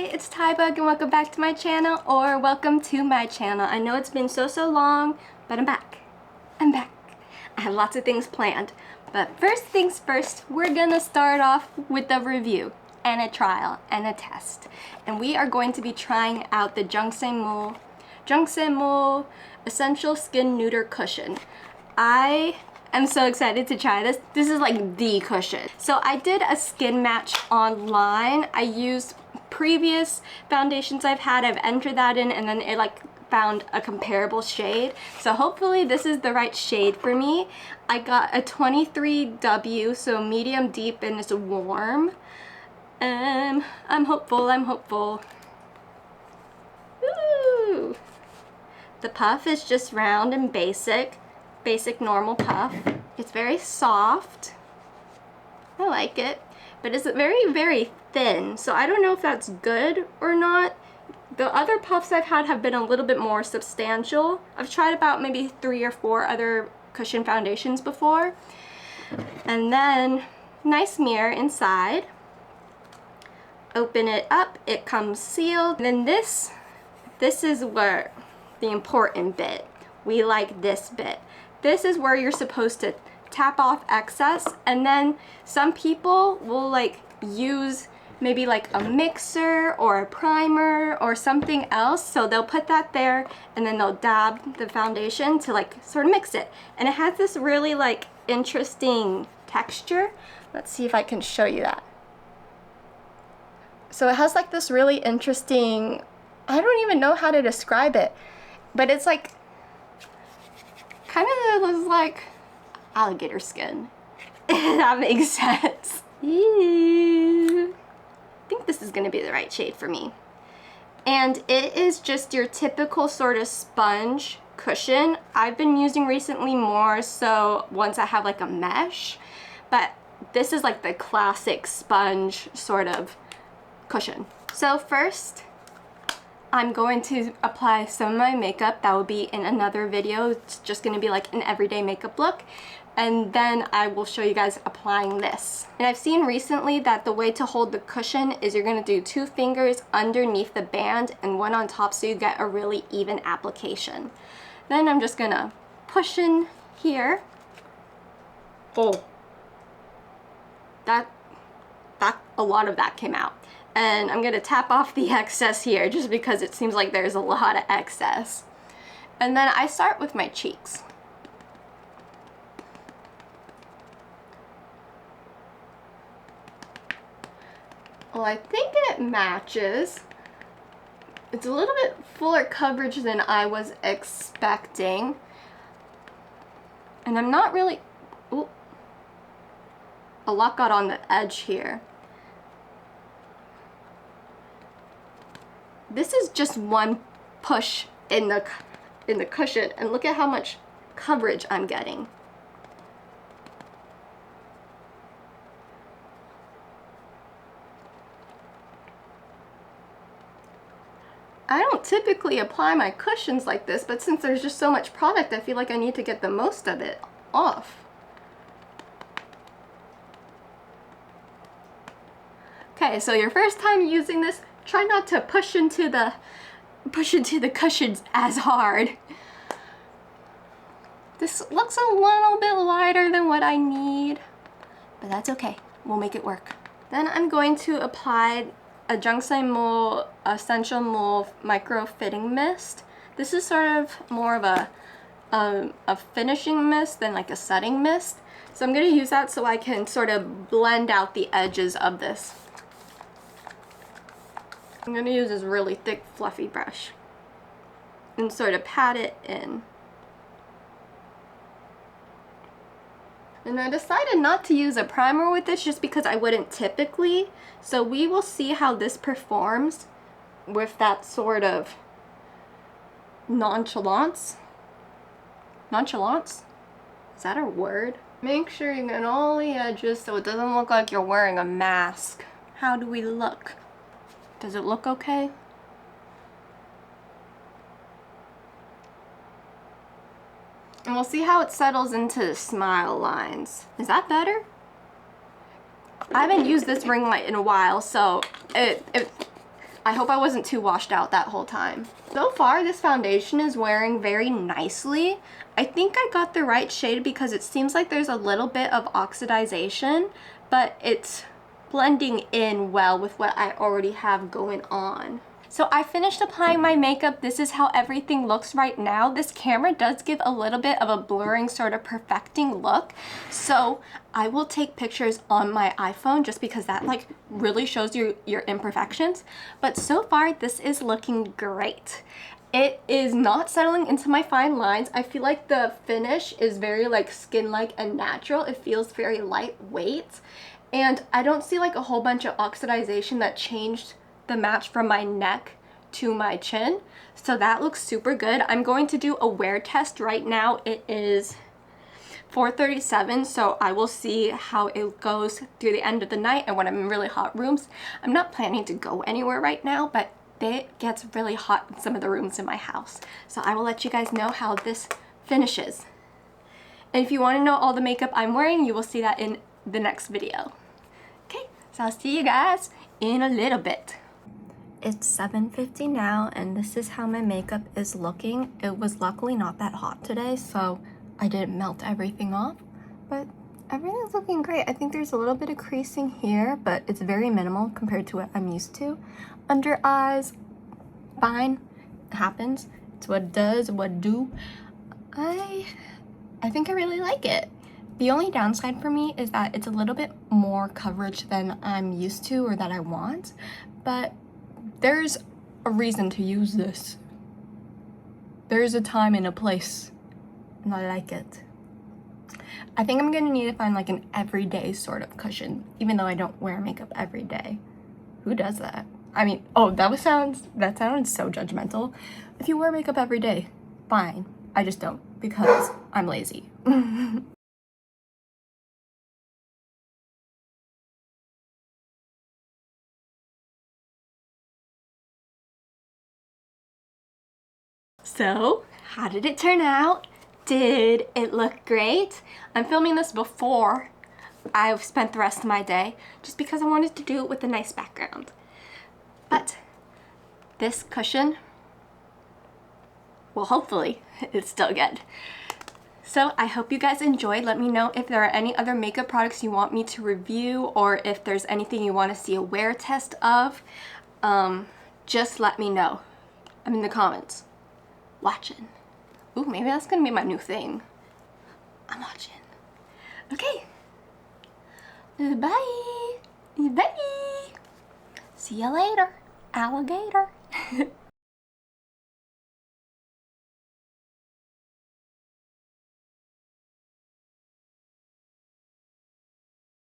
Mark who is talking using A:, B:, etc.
A: it's TaiBug and welcome back to my channel, or welcome to my channel. I know it's been so long, but I'm back. I'm back. I have lots of things planned. But first things first, we're gonna start off with a review and a trial and a test. And we are going to be trying out the Jung Saem Mool Essential Skin Nuder Cushion. I'm so excited to try this. This is like the cushion. So I did a skin match online. I used previous foundations I've had. I've entered that in and then it like found a comparable shade. So hopefully this is the right shade for me. I got a 23W, so medium deep and it's warm. I'm hopeful, Ooh. The puff is just round and basic normal puff. It's very soft. I like it, but it's very thin, so I don't know if that's good or not. The other puffs I've had have been a little bit more substantial. I've tried about maybe 3 or 4 other cushion foundations before. And then nice mirror inside. Open it up, it comes sealed. And then this is where the important bit. We like this bit. This is where you're supposed to tap off excess, and then some people will like use maybe like a mixer or a primer or something else, so they'll put that there and then they'll dab the foundation to like sort of mix it, and it has this really like interesting texture. Let's see if I can show you that. So it has like this really interesting, I don't even know how to describe it, but it's like kind of looks like alligator skin. That makes sense. I think this is gonna be the right shade for me. And it is just your typical sort of sponge cushion. I've been using recently more so once I have like a mesh, but this is like the classic sponge sort of cushion. So first, I'm going to apply some of my makeup. That will be in another video. It's just going to be like an everyday makeup look. And then I will show you guys applying this. And I've seen recently that the way to hold the cushion is you're going to do 2 fingers underneath the band and 1 on top so you get a really even application. Then I'm just going to push in here. Oh, a lot of that came out. And I'm gonna tap off the excess here just because it seems like there's a lot of excess. And then I start with my cheeks. Well, I think it matches. It's a little bit fuller coverage than I was expecting. And I'm not really, ooh, a lot got on the edge here. This is just one push in the cushion, and look at how much coverage I'm getting. I don't typically apply my cushions like this, but since there's just so much product, I feel like I need to get the most of it off. Okay, so your first time using this, try not to push into the cushions as hard. This looks a little bit lighter than what I need, but that's okay. We'll make it work. Then I'm going to apply a Jung Saem Mool Essential Mool Micro Fitting Mist. This is sort of more of a finishing mist than like a setting mist. So I'm going to use that so I can sort of blend out the edges of this. I'm going to use this really thick fluffy brush and sort of pat it in. And I decided not to use a primer with this just because I wouldn't typically. So we will see how this performs with that sort of nonchalance. Nonchalance? Is that a word? Make sure you get all the edges so it doesn't look like you're wearing a mask. How do we look? Does it look okay? And we'll see how it settles into the smile lines. Is that better? I haven't used this ring light in a while, so I hope I wasn't too washed out that whole time. So far, this foundation is wearing very nicely. I think I got the right shade because it seems like there's a little bit of oxidization, but it's blending in well with what I already have going on. So I finished applying my makeup. This is how everything looks right now. This camera does give a little bit of a blurring, sort of perfecting look. So I will take pictures on my iPhone just because that like really shows you your imperfections. But so far, this is looking great. It is not settling into my fine lines. I feel like the finish is very like skin-like and natural. It feels very lightweight. And I don't see like a whole bunch of oxidization that changed the match from my neck to my chin. So that looks super good. I'm going to do a wear test right now. It is 4:37, so I will see how it goes through the end of the night and when I'm in really hot rooms. I'm not planning to go anywhere right now, but it gets really hot in some of the rooms in my house. So I will let you guys know how this finishes. And if you want to know all the makeup I'm wearing, you will see that in the next video. Okay, so I'll see you guys in a little bit. It's 7:50 now, and this is how my makeup is looking. It was luckily not that hot today, so I didn't melt everything off, but everything's looking great. I think there's a little bit of creasing here, but it's very minimal compared to what I'm used to. Under eyes, fine, it happens. It's what it does, what it do. I think I really like it. The only downside for me is that it's a little bit more coverage than I'm used to or that I want, but there's a reason to use this. There's a time and a place, and I like it. I think I'm gonna need to find like an everyday sort of cushion, even though I don't wear makeup every day. Who does that? I mean, oh, that sounds so judgmental. If you wear makeup every day, fine. I just don't because I'm lazy. So, how did it turn out? Did it look great? I'm filming this before I've spent the rest of my day just because I wanted to do it with a nice background. But this cushion, well, hopefully it's still good. So I hope you guys enjoyed. Let me know if there are any other makeup products you want me to review or if there's anything you want to see a wear test of. Just let me know. I'm in the comments. Watching. Ooh, maybe that's gonna be my new thing. I'm watching. Okay. Bye. Bye. See you later, alligator.